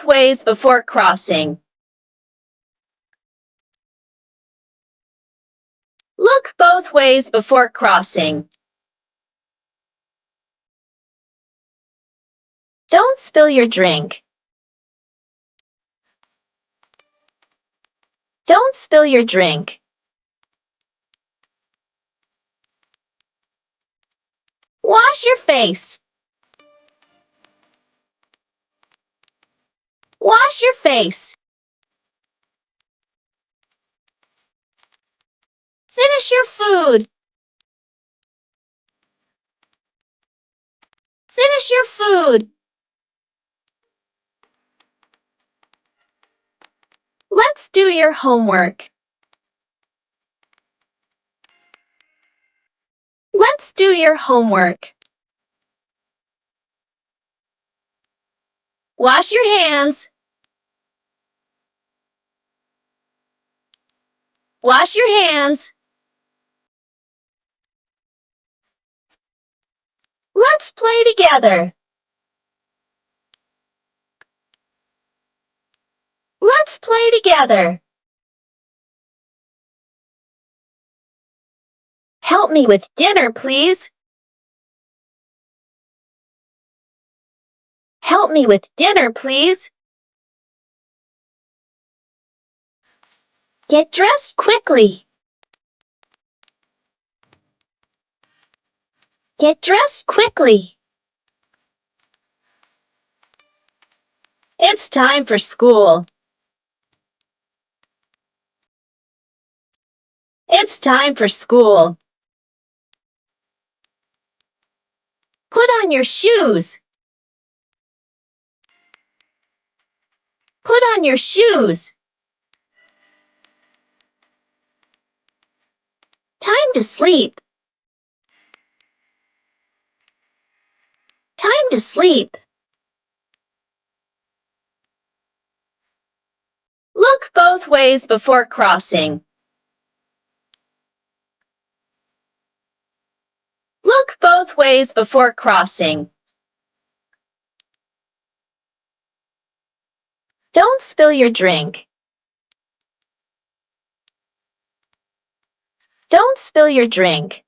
ways before crossing. Look both ways before crossing. Don't spill your drink. Don't spill your drink. Wash your face. Wash your face. Finish your food. Finish your food. Let's do your homework. Let's do your homework. Wash your hands. Wash your hands. Let's play together. Let's play together. Help me with dinner, please. Help me with dinner, please. Get dressed quickly. Get dressed quickly. It's time for school. It's time for school. Put on your shoes. Put on your shoes. Time to sleep. Time to sleep. Look both ways before crossing. Look both ways before crossing. Don't spill your drink. Don't spill your drink.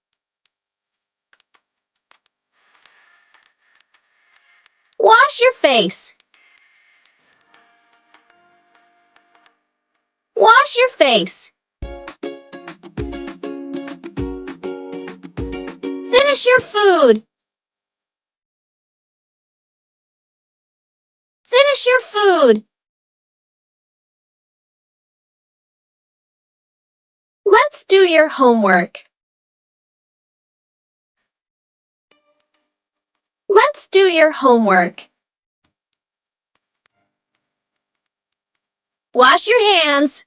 Wash your face. Wash your face. Finish your food. Finish your food. Let's do your homework. Let's do your homework. Wash your hands.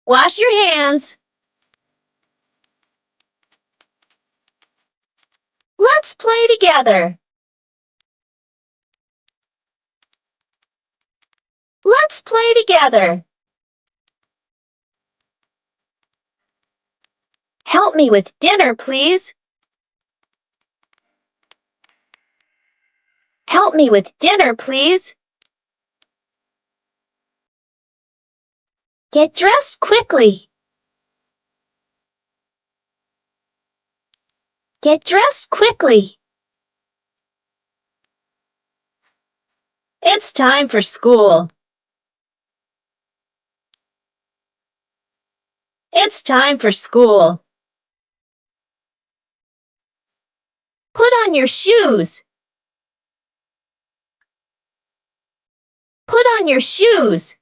Wash your hands. Let's play together. Let's play together. Help me with dinner, please. Help me with dinner, please. Get dressed quickly. Get dressed quickly. It's time for school. It's time for school. Put on your shoes. Put on your shoes.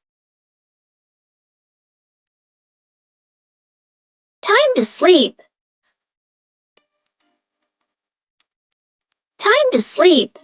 Time to sleep. Time to sleep.